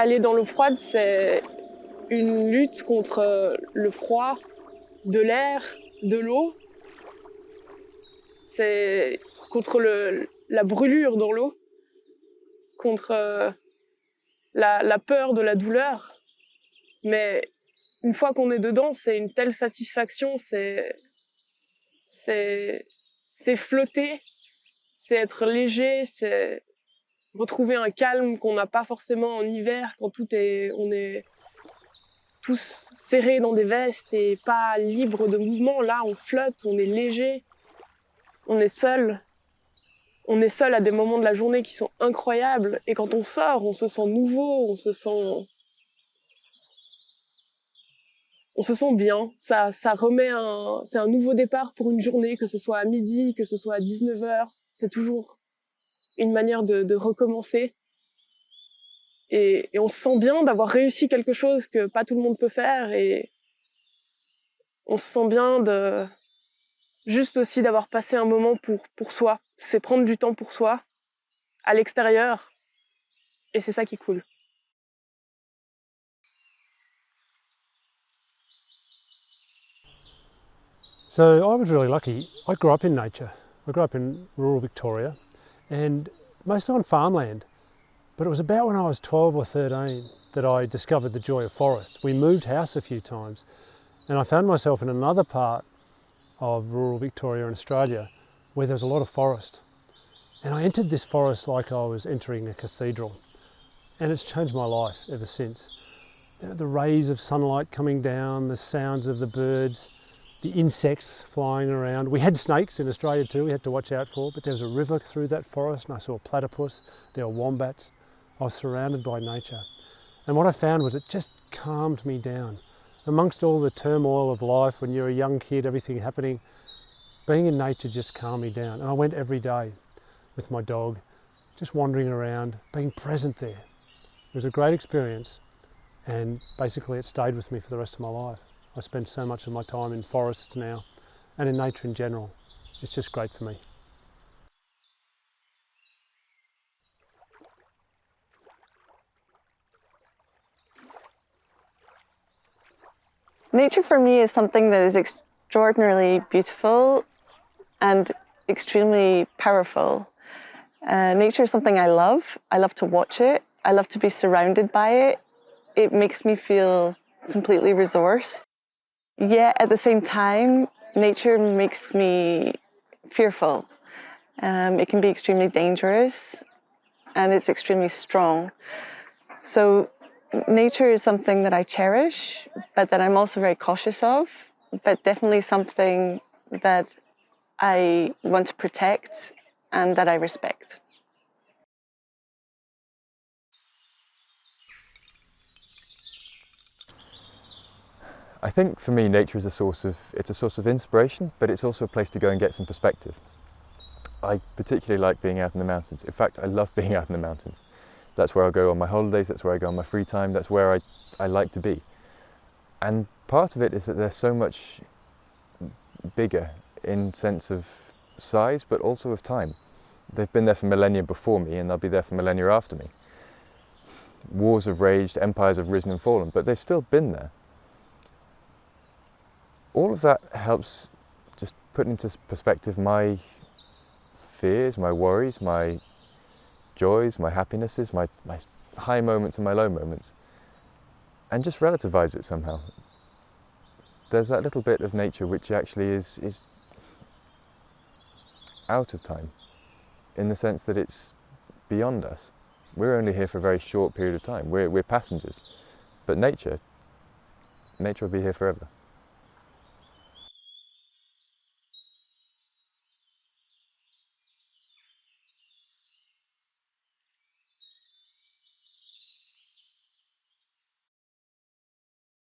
aller dans l'eau froide, c'est une lutte contre le froid, de l'air, de l'eau. C'est contre la brûlure dans l'eau, contre la peur de la douleur. Mais une fois qu'on est dedans, c'est une telle satisfaction, c'est flotter, c'est être léger, c'est retrouver un calme qu'on n'a pas forcément en hiver quand on est tous serrés dans des vestes et pas libres de mouvement. Là, on flotte, on est léger, on est seul. On est seul à des moments de la journée qui sont incroyables. Et quand on sort, on se sent nouveau, on se sent bien. Ça remet c'est un nouveau départ pour une journée, que ce soit à midi, que ce soit à 19h. C'est toujours une manière de recommencer. Et on se sent bien d'avoir réussi quelque chose que pas tout le monde peut faire. Et on se sent bien juste aussi d'avoir passé un moment pour soi. C'est prendre du temps pour soi, à l'extérieur. Et c'est ça qui est cool. So I was really lucky. I grew up in nature. I grew up in rural Victoria and mostly on farmland. But it was about when I was 12 or 13 that I discovered the joy of forest. We moved house a few times and I found myself in another part of rural Victoria in Australia where there was a lot of forest. And I entered this forest like I was entering a cathedral. And it's changed my life ever since. You know, the rays of sunlight coming down, the sounds of the birds, the insects flying around. We had snakes in Australia too, we had to watch out for, but there was a river through that forest and I saw a platypus, there were wombats. I was surrounded by nature. And what I found was it just calmed me down. Amongst all the turmoil of life, when you're a young kid, everything happening, being in nature just calmed me down. And I went every day with my dog, just wandering around, being present there. It was a great experience and basically it stayed with me for the rest of my life. I spend so much of my time in forests now and in nature in general. It's just great for me. Nature for me is something that is extraordinarily beautiful and extremely powerful. Nature is something I love. I love to watch it. I love to be surrounded by it. It makes me feel completely resourced. Yet at the same time, nature makes me fearful. It can be extremely dangerous and it's extremely strong. So nature is something that I cherish, but that I'm also very cautious of, but definitely something that I want to protect and that I respect. I think for me nature is a source of inspiration, but it's also a place to go and get some perspective. I particularly like being out in the mountains. In fact, I love being out in the mountains. That's where I go on my holidays, that's where I go on my free time, that's where I like to be. And part of it is that they're so much bigger in sense of size, but also of time. They've been there for millennia before me and they'll be there for millennia after me. Wars have raged, empires have risen and fallen, but they've still been there. All of that helps just put into perspective my fears, my worries, my joys, my happinesses, my high moments and my low moments, and just relativize it somehow. There's that little bit of nature which actually is out of time, in the sense that it's beyond us. We're only here for a very short period of time. We're passengers, but nature will be here forever.